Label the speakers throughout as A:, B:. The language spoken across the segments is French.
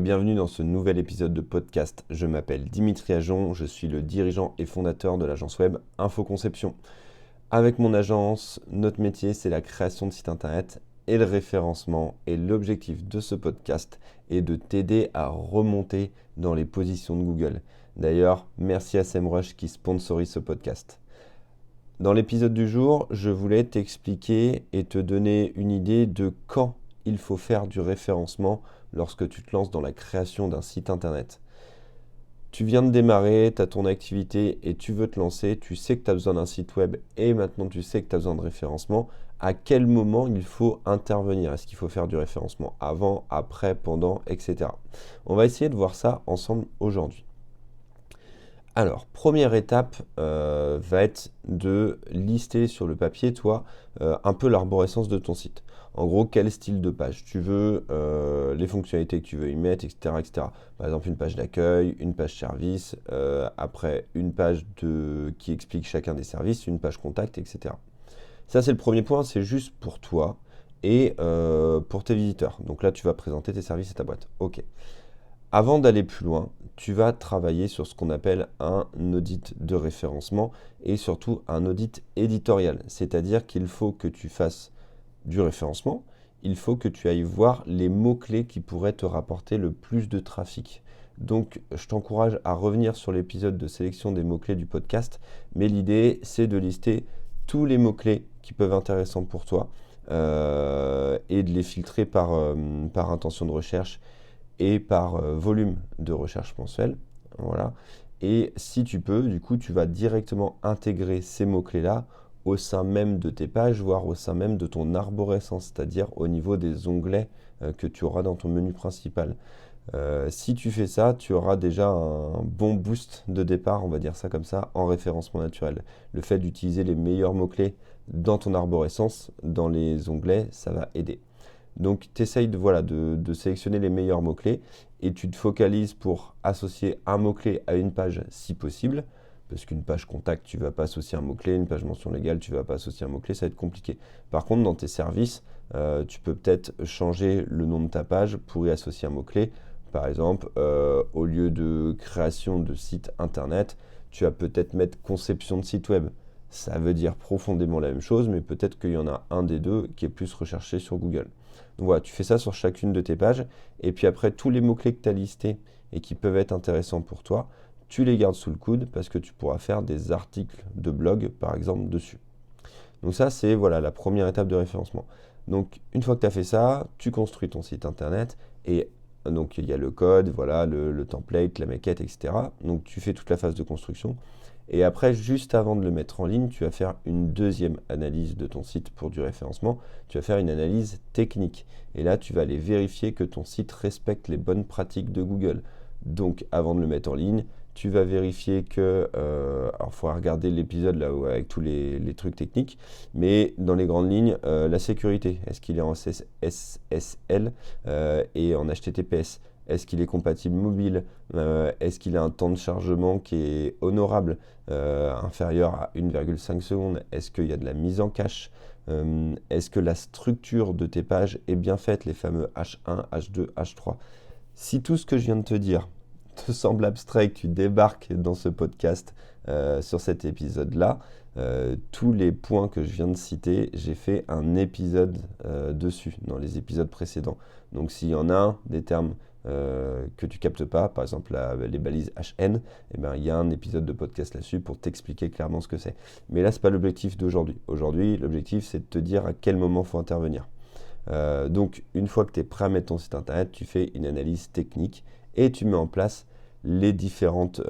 A: Bienvenue dans ce nouvel épisode de podcast. Je m'appelle Dimitri Ajon, je suis le dirigeant et fondateur de l'agence web Infoconception. Avec mon agence, notre métier c'est la création de sites internet et le référencement. Et l'objectif de ce podcast est de t'aider à remonter dans les positions de Google. D'ailleurs, merci à SEMrush qui sponsorise ce podcast. Dans l'épisode du jour, je voulais t'expliquer et te donner une idée de quand il faut faire du référencement lorsque tu te lances dans la création d'un site internet. Tu viens de démarrer, tu as ton activité et tu veux te lancer, tu sais que tu as besoin d'un site web et maintenant tu sais que tu as besoin de référencement. À quel moment il faut intervenir? Est-ce qu'il faut faire du référencement avant, après, pendant, etc. On va essayer de voir ça ensemble aujourd'hui. Alors, première étape va être de lister sur le papier, toi, un peu l'arborescence de ton site. En gros, quel style de page tu veux, les fonctionnalités que tu veux y mettre, etc., etc. Par exemple, une page d'accueil, une page service, après une page qui explique chacun des services, une page contact, etc. Ça, c'est le premier point, c'est juste pour toi et pour tes visiteurs. Donc là, tu vas présenter tes services et ta boîte. OK. Avant d'aller plus loin, tu vas travailler sur ce qu'on appelle un audit de référencement et surtout un audit éditorial. C'est-à-dire qu'il faut que tu fasses du référencement, il faut que tu ailles voir les mots-clés qui pourraient te rapporter le plus de trafic. Donc, je t'encourage à revenir sur l'épisode de sélection des mots-clés du podcast, mais l'idée, c'est de lister tous les mots-clés qui peuvent être intéressants pour toi et de les filtrer par intention de recherche et par volume de recherche mensuelle. Voilà. Et si tu peux, du coup, tu vas directement intégrer ces mots-clés-là au sein même de tes pages, voire au sein même de ton arborescence, c'est-à-dire au niveau des onglets que tu auras dans ton menu principal. Si tu fais ça, tu auras déjà un bon boost de départ, on va dire ça comme ça, en référencement naturel. Le fait d'utiliser les meilleurs mots-clés dans ton arborescence, dans les onglets, ça va aider. Donc, tu essayes de sélectionner les meilleurs mots-clés et tu te focalises pour associer un mot-clé à une page si possible. Parce qu'une page contact, tu ne vas pas associer un mot-clé, une page mention légale, tu ne vas pas associer un mot-clé, ça va être compliqué. Par contre, dans tes services, tu peux peut-être changer le nom de ta page pour y associer un mot-clé. Par exemple, au lieu de création de site internet, tu vas peut-être mettre conception de site web. Ça veut dire profondément la même chose, mais peut-être qu'il y en a un des deux qui est plus recherché sur Google. Donc voilà, tu fais ça sur chacune de tes pages, et puis après, tous les mots-clés que tu as listés et qui peuvent être intéressants pour toi, tu les gardes sous le coude parce que tu pourras faire des articles de blog, par exemple, dessus. Donc ça, c'est voilà, la première étape de référencement. Donc une fois que tu as fait ça, tu construis ton site internet, et donc il y a le code, voilà, le template, la maquette, etc. Donc tu fais toute la phase de construction. Et après, juste avant de le mettre en ligne, tu vas faire une deuxième analyse de ton site pour du référencement. Tu vas faire une analyse technique. Et là, tu vas aller vérifier que ton site respecte les bonnes pratiques de Google. Donc, avant de le mettre en ligne, tu vas vérifier que... alors, il faudra regarder l'épisode là avec tous les trucs techniques. Mais dans les grandes lignes, la sécurité. Est-ce qu'il est en SSL et en HTTPS? Est-ce qu'il est compatible mobile? Est-ce qu'il a un temps de chargement qui est honorable, inférieur à 1,5 secondes? Est-ce qu'il y a de la mise en cache? Est-ce que la structure de tes pages est bien faite, les fameux H1, H2, H3? Si tout ce que je viens de te dire te semble abstrait, que tu débarques dans ce podcast, sur cet épisode-là, tous les points que je viens de citer, j'ai fait un épisode dessus, dans les épisodes précédents. Donc s'il y en a un, des termes que tu captes pas, par exemple les balises HN, eh ben, il y a un épisode de podcast là-dessus pour t'expliquer clairement ce que c'est. Mais là, ce n'est pas l'objectif d'aujourd'hui. Aujourd'hui, l'objectif, c'est de te dire à quel moment il faut intervenir. Donc, une fois que tu es prêt à mettre ton site internet, tu fais une analyse technique et tu mets en place les différentes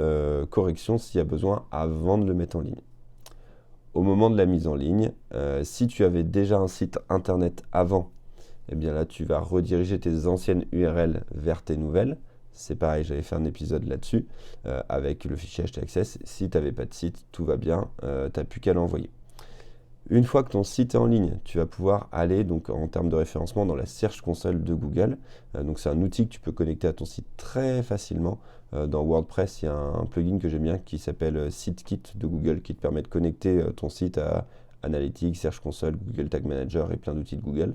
A: corrections s'il y a besoin avant de le mettre en ligne. Au moment de la mise en ligne, si tu avais déjà un site internet avant, eh bien là, tu vas rediriger tes anciennes URL vers tes nouvelles. C'est pareil, j'avais fait un épisode là-dessus avec le fichier htaccess. Si tu n'avais pas de site, tout va bien, tu n'as plus qu'à l'envoyer. Une fois que ton site est en ligne, tu vas pouvoir aller donc, en termes de référencement dans la Search Console de Google. Donc c'est un outil que tu peux connecter à ton site très facilement. Dans WordPress, il y a un plugin que j'aime bien qui s'appelle SiteKit de Google qui te permet de connecter ton site à Analytics, Search Console, Google Tag Manager et plein d'outils de Google.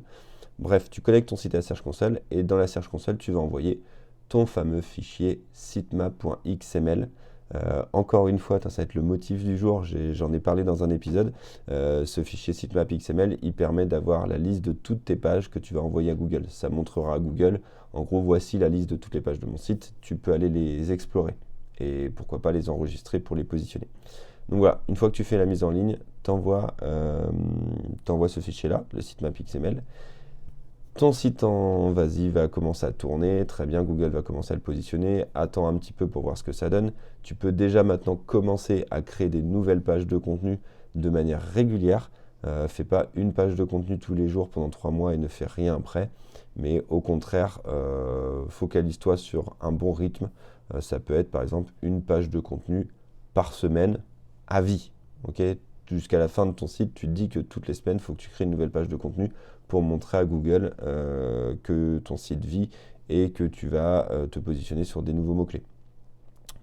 A: Bref, tu connectes ton site à la Search Console et dans la Search Console, tu vas envoyer ton fameux fichier sitemap.xml. Encore une fois, ça va être le motif du jour, j'en ai parlé dans un épisode. Ce fichier sitemap.xml, il permet d'avoir la liste de toutes tes pages que tu vas envoyer à Google. Ça montrera à Google, en gros, voici la liste de toutes les pages de mon site, tu peux aller les explorer et pourquoi pas les enregistrer pour les positionner. Donc voilà, une fois que tu fais la mise en ligne, t'envoies ce fichier-là, le sitemap.xml. Ton site va commencer à tourner, très bien, Google va commencer à le positionner, attends un petit peu pour voir ce que ça donne. Tu peux déjà maintenant commencer à créer des nouvelles pages de contenu de manière régulière. Fais pas une page de contenu tous les jours pendant 3 mois et ne fais rien après, mais au contraire, focalise-toi sur un bon rythme. Ça peut être par exemple une page de contenu par semaine à vie. Okay, jusqu'à la fin de ton site, tu te dis que toutes les semaines, il faut que tu crées une nouvelle page de contenu pour montrer à Google que ton site vit et que tu vas te positionner sur des nouveaux mots-clés.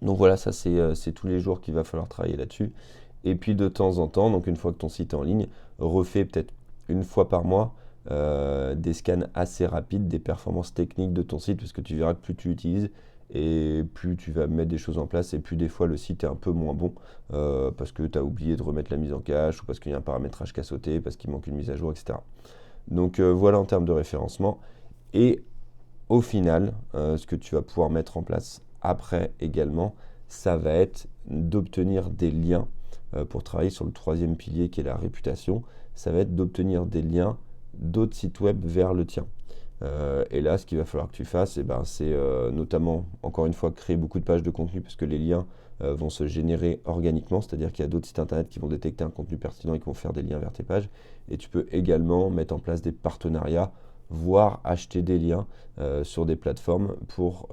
A: Donc voilà, ça c'est tous les jours qu'il va falloir travailler là-dessus. Et puis de temps en temps, donc une fois que ton site est en ligne, refais peut-être une fois par mois des scans assez rapides des performances techniques de ton site, parce que tu verras que plus tu utilises et plus tu vas mettre des choses en place et plus des fois le site est un peu moins bon parce que tu as oublié de remettre la mise en cache ou parce qu'il y a un paramétrage qui a sauté, parce qu'il manque une mise à jour, etc. Donc voilà en termes de référencement. Et au final, ce que tu vas pouvoir mettre en place après également, ça va être d'obtenir des liens pour travailler sur le troisième pilier qui est la réputation. Ça va être d'obtenir des liens d'autres sites web vers le tien. Et là, ce qu'il va falloir que tu fasses, c'est notamment, encore une fois, créer beaucoup de pages de contenu parce que les liens vont se générer organiquement, c'est-à-dire qu'il y a d'autres sites internet qui vont détecter un contenu pertinent et qui vont faire des liens vers tes pages. Et tu peux également mettre en place des partenariats, voire acheter des liens sur des plateformes pour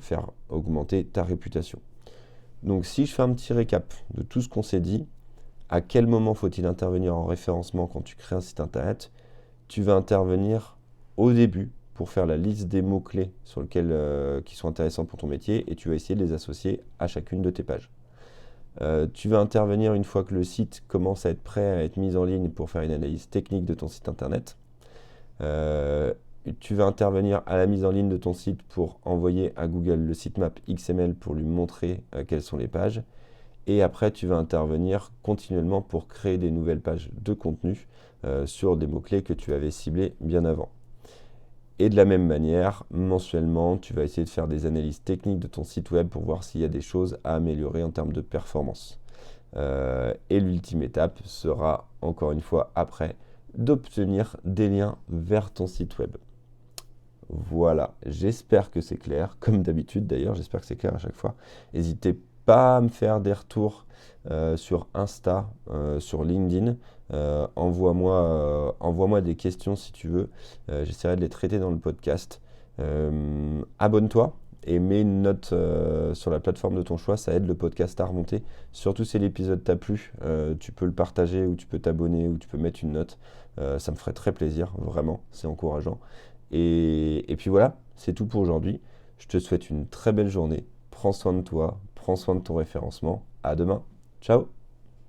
A: faire augmenter ta réputation. Donc si je fais un petit récap de tout ce qu'on s'est dit, à quel moment faut-il intervenir en référencement quand tu crées un site internet? Tu vas intervenir au début pour faire la liste des mots-clés qui sont intéressants pour ton métier et tu vas essayer de les associer à chacune de tes pages. Tu vas intervenir une fois que le site commence à être prêt à être mis en ligne pour faire une analyse technique de ton site internet. Tu vas intervenir à la mise en ligne de ton site pour envoyer à Google le sitemap XML pour lui montrer quelles sont les pages. Et après, tu vas intervenir continuellement pour créer des nouvelles pages de contenu sur des mots-clés que tu avais ciblés bien avant. Et de la même manière, mensuellement, tu vas essayer de faire des analyses techniques de ton site web pour voir s'il y a des choses à améliorer en termes de performance. Et l'ultime étape sera, encore une fois, après, d'obtenir des liens vers ton site web. Voilà, j'espère que c'est clair, comme d'habitude d'ailleurs, j'espère que c'est clair à chaque fois. N'hésitez pas à me faire des retours sur Insta, sur LinkedIn. Envoie-moi des questions si tu veux. J'essaierai de les traiter dans le podcast. Abonne-toi et mets une note sur la plateforme de ton choix, ça aide le podcast à remonter. Surtout si l'épisode t'a plu, tu peux le partager ou tu peux t'abonner ou tu peux mettre une note. Ça me ferait très plaisir, vraiment, c'est encourageant. Et puis voilà, c'est tout pour aujourd'hui. Je te souhaite une très belle journée. Prends soin de toi, prends soin de ton référencement. À demain. Ciao!